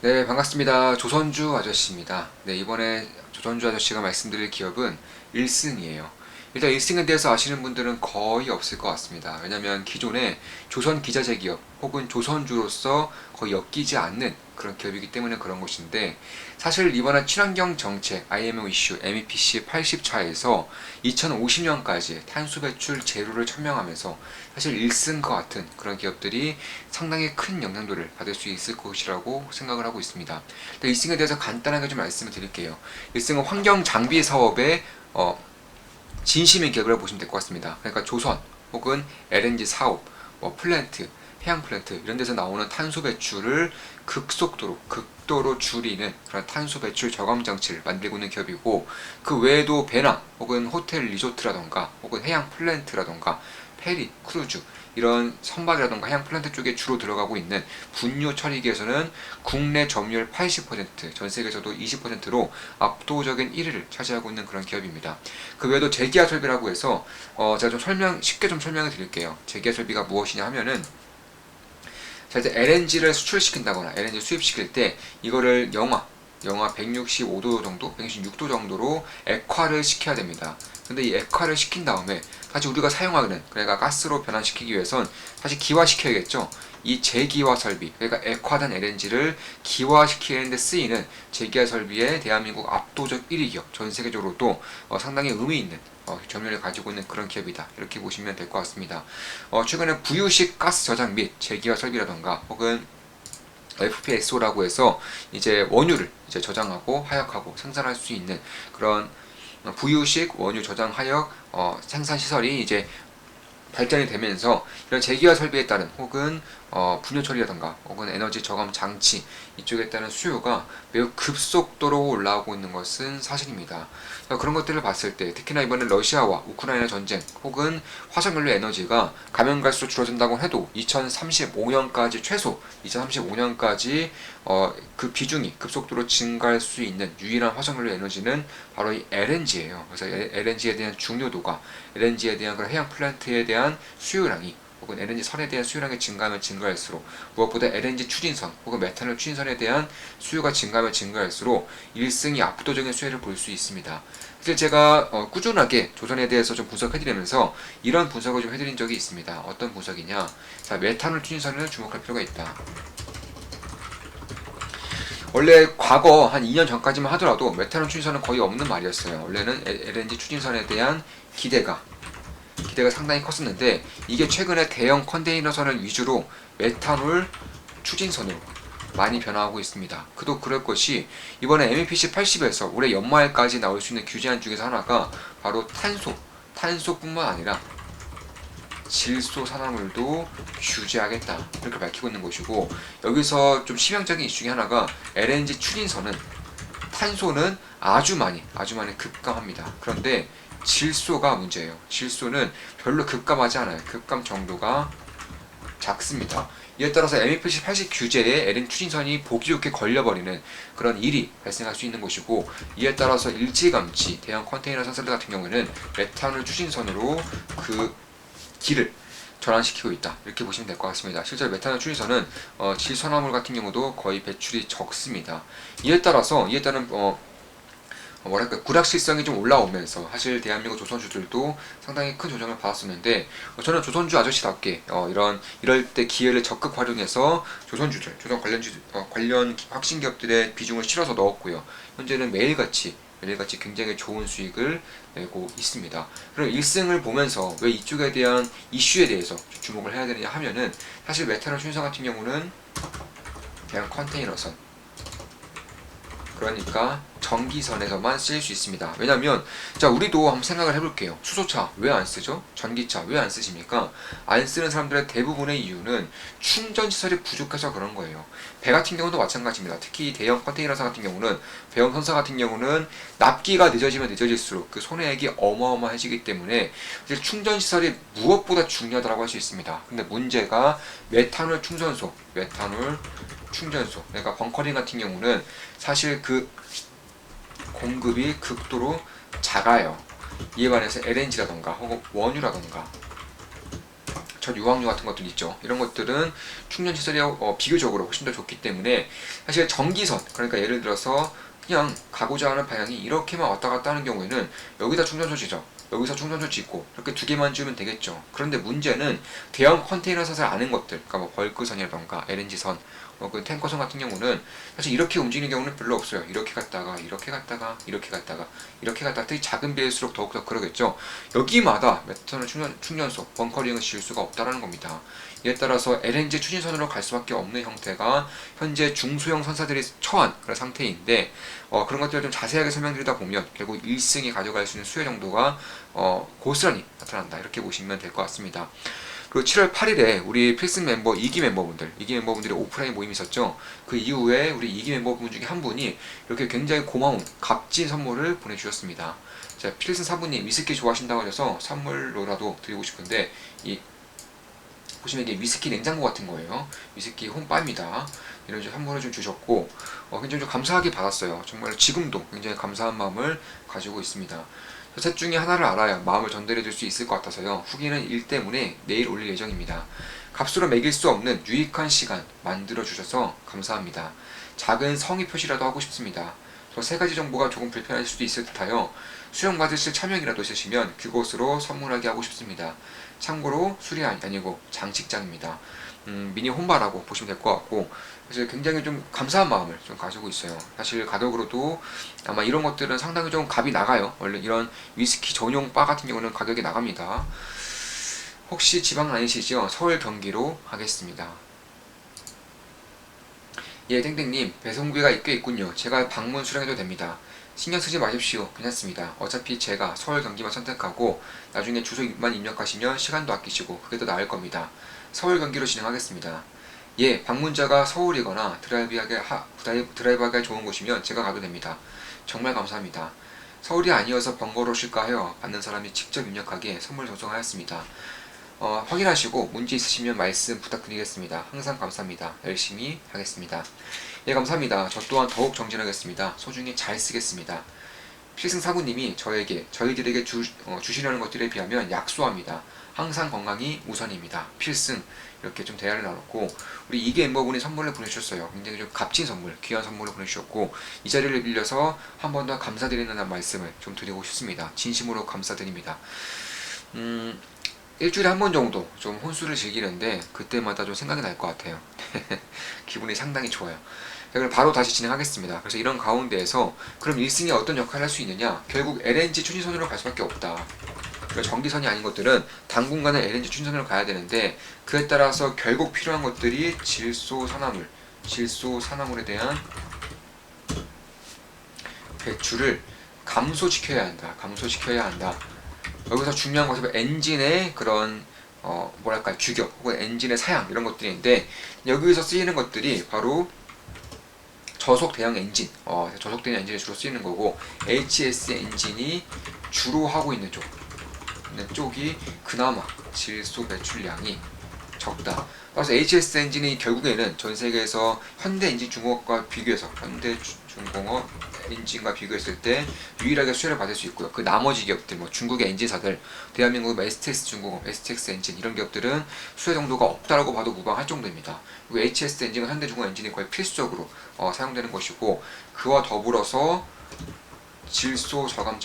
네, 반갑습니다. 조선주 아저씨입니다. 네, 이번에 조선주 아저씨가 말씀드릴 기업은 일승이에요. 일단 일승에 대해서 아시는 분들은 거의 없을 것 같습니다. 왜냐면 기존에 조선 기자재 기업 혹은 조선주로서 거의 엮이지 않는 그런 기업이기 때문에 그런 것인데, 사실 이번에 친환경 정책 IMO 이슈 MEPC 80차에서 2050년까지 탄소 배출 제로를 천명하면서 사실 일승과 같은 그런 기업들이 상당히 큰 영향도를 받을 수 있을 것이라고 생각을 하고 있습니다. 일승에 대해서 간단하게 좀 말씀을 드릴게요. 일승은 환경 장비 사업의 진심인 기업이라고 보시면 될 것 같습니다. 그러니까 조선 혹은 LNG 사업, 플랜트, 해양 플랜트 이런 데서 나오는 탄소 배출을 극도로 줄이는 그런 탄소 배출 저감 장치를 만들고 있는 기업이고, 그 외에도 배낭 혹은 호텔 리조트라던가 혹은 해양 플랜트라던가 페리, 크루즈 이런 선박이라던가 해양 플랜트 쪽에 주로 들어가고 있는 분유 처리기에서는 국내 점유율 80%, 전 세계에서도 20%로 압도적인 1위를 차지하고 있는 그런 기업입니다. 그 외에도 제기화 설비라고 해서 제가 쉽게 좀 설명해 드릴게요. 제기화 설비가 무엇이냐 하면은, 자, 이제 LNG를 수출시킨다거나 LNG 수입시킬 때 이거를 영하 165도 정도, 166도 정도로 액화를 시켜야 됩니다. 근데 이 액화를 시킨 다음에 다시 우리가 사용하는, 그러니까 가스로 변환시키기 위해선 다시 기화시켜야겠죠. 이 제기화 설비, 그러니까 액화된 LNG를 기화시키는데 쓰이는 제기화 설비에 대한민국 압도적 1위 기업, 전 세계적으로도 상당히 의미 있는 점유율을 가지고 있는 그런 기업이다, 이렇게 보시면 될 것 같습니다. 최근에 부유식 가스 저장 및 제기화 설비라던가 혹은 FPSO라고 해서 이제 원유를 이제 저장하고 하역하고 생산할 수 있는 그런 부유식 원유 저장 하역 생산 시설이 이제 발전이 되면서 이런 제기화 설비에 따른 혹은 분유 처리라든가 혹은 에너지 저감 장치 이쪽에 따른 수요가 매우 급속도로 올라오고 있는 것은 사실입니다. 그런 것들을 봤을 때 특히나 이번에 러시아와 우크라이나 전쟁 혹은 화석연료 에너지가 가면 갈수록 줄어든다고 해도 2035년까지 최소 2035년까지 그 비중이 급속도로 증가할 수 있는 유일한 화석연료 에너지는 바로 이 LNG예요. 그래서 LNG에 대한 중요도가, LNG에 대한 그런 해양 플랜트에 대한 수요량이 혹은 LNG 선에 대한 수요량이 증가하면 증가할수록, 무엇보다 LNG 추진선 혹은 메탄올 추진선에 대한 수요가 증가하면 증가할수록 일승이 압도적인 수혜를 볼 수 있습니다. 사실 제가 꾸준하게 조선에 대해서 좀 분석해드리면서 이런 분석을 좀 해드린 적이 있습니다. 어떤 분석이냐? 자, 메탄올 추진선을 주목할 필요가 있다. 원래 과거 한 2년 전까지만 하더라도 메탄올 추진선은 거의 없는 말이었어요. 원래는 LNG 추진선에 대한 기대가 상당히 컸었는데, 이게 최근에 대형 컨테이너선을 위주로 메탄올 추진선으로 많이 변화하고 있습니다. 그도 그럴 것이, 이번에 MEPC 80에서 올해 연말까지 나올 수 있는 규제안 중에서 하나가 바로 탄소뿐만 아니라 질소 산화물도 규제하겠다, 이렇게 밝히고 있는 것이고, 여기서 좀 치명적인 이슈 중에 하나가 LNG 추진선은 탄소는 아주 많이 급감합니다. 그런데 질소가 문제예요. 질소는 별로 급감하지 않아요. 급감 정도가 작습니다. 이에 따라서 MEPC 80 규제에 LNG 추진선이 보기 좋게 걸려버리는 그런 일이 발생할 수 있는 것이고, 이에 따라서 일찌감치 대형 컨테이너 선들 같은 경우에는 메탄올 추진선으로 그 길을 전환시키고 있다, 이렇게 보시면 될 것 같습니다. 실제로 메탄올 추진선은 질소나물 같은 경우도 거의 배출이 적습니다. 이에 따른 뭐랄까 불확실성이 좀 올라오면서 사실 대한민국 조선주들도 상당히 큰 조정을 받았었는데, 저는 조선주 아저씨답게 이럴 때 기회를 적극 활용해서 조선 관련 확신 기업들의 비중을 실어서 넣었고요. 현재는 매일같이 굉장히 좋은 수익을 내고 있습니다. 그럼 일승을 보면서 왜 이쪽에 대한 이슈에 대해서 주목을 해야 되느냐 하면은, 사실 메탄올 추진선 같은 경우는 그냥 컨테이너선, 그러니까 전기선에서만 쓰일 수 있습니다. 왜냐면 자, 우리도 한번 생각을 해볼게요. 수소차 왜 안 쓰죠? 전기차 왜 안 쓰십니까? 안 쓰는 사람들의 대부분의 이유는 충전 시설이 부족해서 그런 거예요. 배 같은 경우도 마찬가지입니다. 특히 대형 컨테이너선 같은 경우는, 배형 선사 같은 경우는 납기가 늦어지면 늦어질수록 그 손해액이 어마어마해지기 때문에 사실 충전 시설이 무엇보다 중요하다고 할 수 있습니다. 근데 문제가 메탄올 충전소, 그러니까 벙커링 같은 경우는 사실 그 공급이 극도로 작아요. 이에 반해서 LNG라던가 혹은 원유라던가 전 유황유 같은 것들 있죠. 이런 것들은 충전 시설이 비교적으로 훨씬 더 좋기 때문에 사실 전기선, 그러니까 예를 들어서 그냥 가고자 하는 방향이 이렇게만 왔다 갔다 하는 경우에는 여기다 충전소 지죠. 여기서 충전소 짓고 이렇게 두 개만 지으면 되겠죠. 그런데 문제는 대형 컨테이너 선을 아는 것들, 그러니까 뭐 벌크선이라던가 LNG선, 그 탱커선 같은 경우는 사실 이렇게 움직이는 경우는 별로 없어요. 이렇게 갔다가 이렇게 갔다가 이렇게 갔다가 이렇게 갔다가 특히 작은 배일수록 더욱더 그러겠죠. 여기마다 메탄올 충전소, 벙커링을 지을 수가 없다라는 겁니다. 이에 따라서 LNG 추진선으로 갈 수밖에 없는 형태가 현재 중소형 선사들이 처한 그런 상태인데, 그런 것들을 좀 자세하게 설명드리다 보면 결국 1승이 가져갈 수 있는 수요 정도가 고스란히 나타난다, 이렇게 보시면 될 것 같습니다. 그리고 7월 8일에 우리 필승 멤버 2기 멤버분들이 오프라인 모임이 있었죠. 그 이후에 우리 2기 멤버분 중에 한 분이 이렇게 굉장히 고마운 값진 선물을 보내주셨습니다. 자, 필승 사부님 위스키 좋아하신다고 하셔서 선물로라도 드리고 싶은데, 보시면 이게 위스키 냉장고 같은 거예요. 위스키 홈바입니다. 이런 선물을 좀 주셨고, 굉장히 좀 감사하게 받았어요. 정말 지금도 굉장히 감사한 마음을 가지고 있습니다. 셋 중에 하나를 알아야 마음을 전달해 줄 수 있을 것 같아서요. 후기는 일 때문에 내일 올릴 예정입니다. 값으로 매길 수 없는 유익한 시간 만들어 주셔서 감사합니다. 작은 성의 표시라도 하고 싶습니다. 저 세 가지 정보가 조금 불편할 수도 있을 듯하여 수령 받으실 차명이라도 있으시면 그곳으로 선물하게 하고 싶습니다. 참고로 술이 아니고 장식장입니다. 미니 홈바라고 보시면 될 것 같고, 사실 굉장히 좀 감사한 마음을 좀 가지고 있어요. 사실 가격으로도 아마 이런 것들은 상당히 좀 값이 나가요. 원래 이런 위스키 전용 바 같은 경우는 가격이 나갑니다. 혹시 지방 아니시죠? 서울 경기로 하겠습니다. 예, 땡땡님, 배송비가 꽤 있군요. 제가 방문 수령해도 됩니다. 신경 쓰지 마십시오. 괜찮습니다. 어차피 제가 서울 경기만 선택하고 나중에 주소만 입력하시면 시간도 아끼시고 그게 더 나을 겁니다. 서울 경기로 진행하겠습니다. 예, 방문자가 서울이거나 드라이브하기 좋은 곳이면 제가 가도 됩니다. 정말 감사합니다. 서울이 아니어서 번거로우실까 하여 받는 사람이 직접 입력하기에 선물 전송하였습니다. 확인하시고 문제 있으시면 말씀 부탁드리겠습니다. 항상 감사합니다. 열심히 하겠습니다. 예, 감사합니다. 저 또한 더욱 정진하겠습니다. 소중히 잘 쓰겠습니다. 필승 사부님이 저희들에게 주시려는 것들에 비하면 약소합니다. 항상 건강이 우선입니다. 필승. 이렇게 좀 대화를 나눴고, 우리 이기 멤버분이 선물을 보내주셨어요. 굉장히 좀 값진 선물, 귀한 선물을 보내주셨고, 이 자리를 빌려서 한 번 더 감사드리는 말씀을 좀 드리고 싶습니다. 진심으로 감사드립니다. 일주일에 한 번 정도 좀 혼술을 즐기는데 그때마다 좀 생각이 날 것 같아요. 기분이 상당히 좋아요. 그럼 바로 다시 진행하겠습니다. 그래서 이런 가운데에서 그럼 1승이 어떤 역할을 할 수 있느냐? 결국 LNG 추진선으로 갈 수밖에 없다. 그러니까 전기선이 아닌 것들은 당분간은 LNG 추진선으로 가야 되는데, 그에 따라서 결국 필요한 것들이 질소 산화물에 대한 배출을 감소시켜야 한다. 여기서 중요한 것은 엔진의 그런 규격 혹은 엔진의 사양, 이런 것들인데, 여기서 쓰이는 것들이 바로 저속 대형 엔진, 저속 대형 엔진이 주로 쓰이는 거고, HS 엔진이 주로 하고 있는 쪽이 그나마 질소 배출량이 적다. 그래서 HS 엔진이 결국에는 전 세계에서 현대 엔진중공업과 비교해서 현대중공업 엔진과 비교했을 때 유일하게 수혜를 받을 수 있고요. 그 나머지 기업들, 중국의 엔진사들, 대한민국 STX 중공업, STX 엔진, 이런 기업들은 수혜 정도가 없다라고 봐도 무방할 정도입니다. 그리고 HS 엔진은 현대중공업 엔진이 거의 필수적으로 사용되는 것이고, 그와 더불어서 질소 저감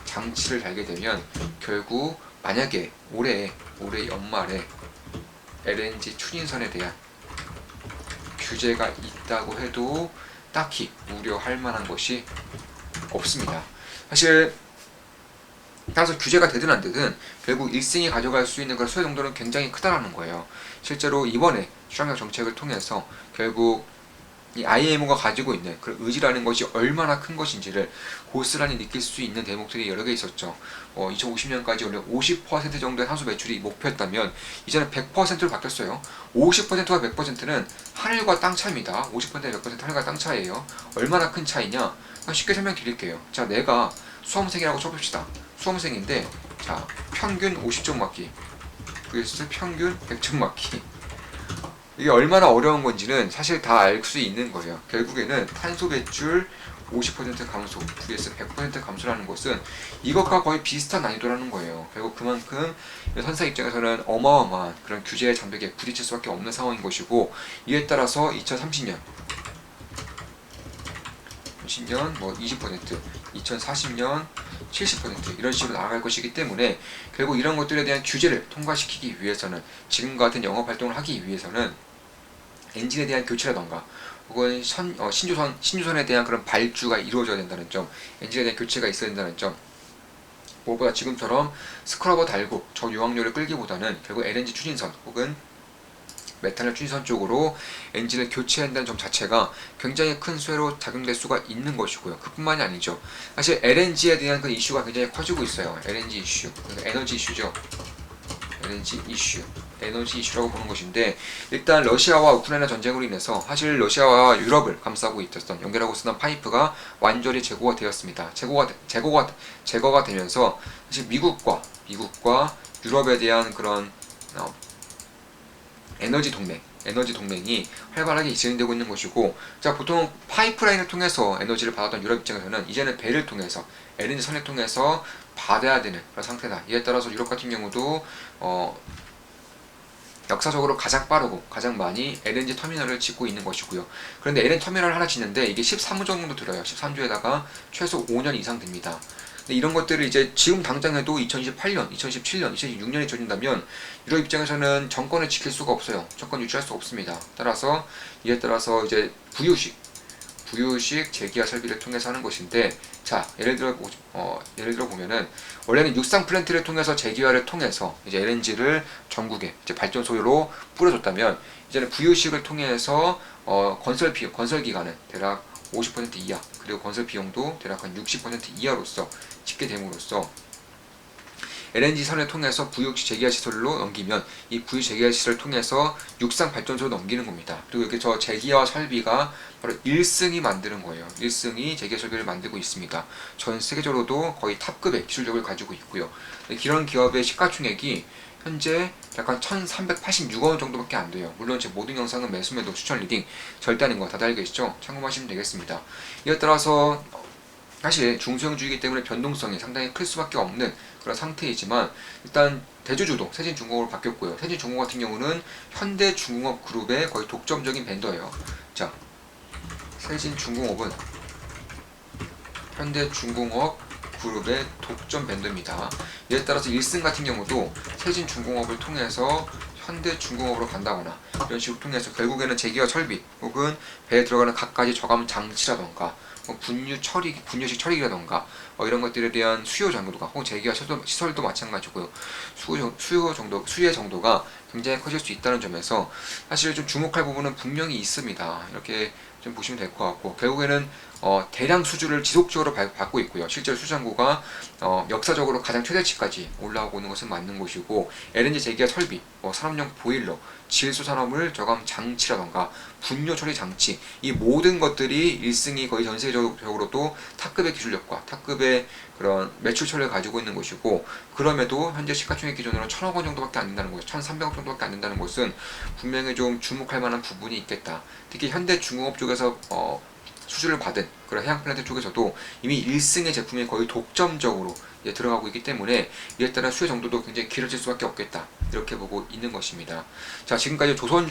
장치를 달게 되면 결국 만약에 올해 연말에 LNG 추진선에 대한 규제가 있다고 해도 딱히 우려할 만한 것이 없습니다. 사실 따라서 규제가 되든 안 되든 결국 1승이 가져갈 수 있는 그런 수혜 정도는 굉장히 크다라는 거예요. 실제로 이번에 수량력 정책을 통해서 결국 이 IMO가 가지고 있는 그 의지라는 것이 얼마나 큰 것인지를 고스란히 느낄 수 있는 대목들이 여러 개 있었죠. 2050년까지 원래 50% 정도의 탄소 매출이 목표였다면 이제는 100%로 바뀌었어요. 50%와 100%는 하늘과 땅 차이입니다. 50%와 100% 하늘과 땅 차이예요. 얼마나 큰 차이냐? 쉽게 설명드릴게요. 자, 내가 수험생이라고 쳐봅시다. 수험생인데, 자, 평균 50점 맞기 vs 평균 100점 맞기. 이게 얼마나 어려운 건지는 사실 다 알 수 있는 거예요. 결국에는 탄소 배출 50% 감소 vs 100% 감소라는 것은 이것과 거의 비슷한 난이도라는 거예요. 결국 그만큼 선사 입장에서는 어마어마한 그런 규제의 장벽에 부딪힐 수밖에 없는 상황인 것이고, 이에 따라서 2030년 뭐 20%, 2040년 70% 이런 식으로 나아갈 것이기 때문에 결국 이런 것들에 대한 규제를 통과시키기 위해서는, 지금과 같은 영업 활동을 하기 위해서는 엔진에 대한 교체라던가 혹은 신유선에 대한 그런 발주가 이루어져야 된다는 점, 엔진에 대한 교체가 있어야 된다는 점, 무엇보다 지금처럼 스크러버 달고 저유황료를 끌기보다는 결국 LNG 추진선 혹은 메탄올 추진선 쪽으로 엔진을 교체한다는 점 자체가 굉장히 큰 수혜로 작용될 수가 있는 것이고요. 그뿐만이 아니죠. 사실 LNG에 대한 그 이슈가 굉장히 커지고 있어요. LNG 이슈, 에너지 이슈죠. 에너지 이슈라고 보는 것인데, 일단 러시아와 우크라이나 전쟁으로 인해서 사실 러시아와 유럽을 감싸고 있었던, 연결하고 있었던 파이프가 완전히 제거가 되었습니다. 제거가 되면서 사실 미국과 유럽에 대한 그런 에너지 동맹이 활발하게 진행되고 있는 것이고, 자, 보통 파이프라인을 통해서 에너지를 받았던 유럽 입장에서는 이제는 배를 통해서, LNG 선을 통해서 받아야 되는 그런 상태다. 이에 따라서 유럽 같은 경우도 역사적으로 가장 빠르고 가장 많이 LNG 터미널을 짓고 있는 것이고요. 그런데 LNG 터미널을 하나 짓는데 이게 13조 정도 들어요. 13조에다가 최소 5년 이상 됩니다. 근데 이런 것들을 이제 지금 당장 해도 2028년, 2017년, 2026년이 전진다면 유럽 입장에서는 정권을 지킬 수가 없어요. 정권 유지할 수가 없습니다. 이에 따라서 이제 부유식 재기화 설비를 통해서 하는 것인데, 자, 예를 들어 보면은 원래는 육상 플랜트를 통해서 재기화를 통해서 이제 LNG를 전국에 이제 발전소로 뿌려줬다면, 이제는 부유식을 통해서 건설 기간은 대략 50% 이하, 그리고 건설 비용도 대략 한 60% 이하로서 집계 됨으로써 LNG 선을 통해서 부유식 재기화 시설로 넘기면, 이 부유식 재기화 시설을 통해서 육상 발전소로 넘기는 겁니다. 그리고 이렇게 저 재기화 설비가 바로 1승이 만드는 거예요. 1승이 재기화 설비를 만들고 있습니다. 전 세계적으로도 거의 탑급의 기술력을 가지고 있고요. 이런 기업의 시가총액이 현재 약간 1386원 정도밖에 안 돼요. 물론 제 모든 영상은 매수매도 추천 리딩 절대 아닌 거 다들 알고 계시죠? 참고하시면 되겠습니다. 이에 따라서 사실 중소형주이기 때문에 변동성이 상당히 클 수밖에 없는 그런 상태이지만, 일단 대주주도 세진중공업으로 바뀌었고요. 세진중공업 같은 경우는 현대중공업 그룹의 거의 독점적인 벤더예요. 자, 세진중공업은 현대중공업 그룹의 독점 벤더입니다. 이에 따라서 1승 같은 경우도 세진중공업을 통해서 현대중공업으로 간다거나 이런 식으로 통해서 결국에는 재기화 설비 혹은 배에 들어가는 갖가지 저감 장치라던가 분유식 처리기라던가 이런 것들에 대한 수요 정도가, 혹은 재기화 시설도 마찬가지고요. 수요의 정도가 굉장히 커질 수 있다는 점에서 사실 좀 주목할 부분은 분명히 있습니다. 이렇게 좀 보시면 될 것 같고, 결국에는 대량 수주를 지속적으로 받고 있고요. 실제로 수장고가 역사적으로 가장 최대치까지 올라오고 있는 것은 맞는 것이고, LNG 재기화 설비, 산업용 보일러, 질소 산업물 저감 장치라던가 분뇨 처리 장치, 이 모든 것들이 1승이 거의 전 세계적으로도 탑급의 기술력과 탑급의 그런 매출 처리를 가지고 있는 것이고, 그럼에도 현재 시가총액 기준으로 1,000억 원 정도밖에 안 된다는 것이, 1,300억 정도밖에 안 된다는 것은 분명히 좀 주목할 만한 부분이 있겠다. 특히 현대중공업 쪽에서 수주를 받은 그런 해양 플랜트 쪽에서도 이미 1승의 제품이 거의 독점적으로 들어가고 있기 때문에, 이에 따라 수요 정도도 굉장히 길어질 수밖에 없겠다, 이렇게 보고 있는 것입니다. 자, 지금까지 조선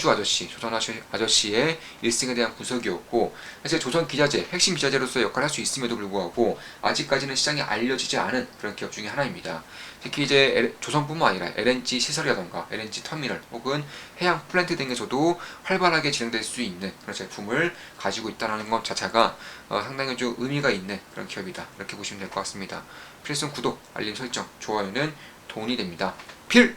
아저씨의 1승에 대한 분석이었고, 사실 조선 기자재, 핵심 기자재로서 역할을 할 수 있음에도 불구하고 아직까지는 시장에 알려지지 않은 그런 기업 중에 하나입니다. 특히 이제 조선뿐만 아니라 LNG 시설이라던가 LNG 터미널 혹은 해양 플랜트 등에서도 활발하게 진행될 수 있는 그런 제품을 가지고 있다는 것 자체가 상당히 좀 의미가 있는 그런 기업이다, 이렇게 보시면 될 것 같습니다. 필승 구독, 알림 설정, 좋아요는 도움이 됩니다. 필승!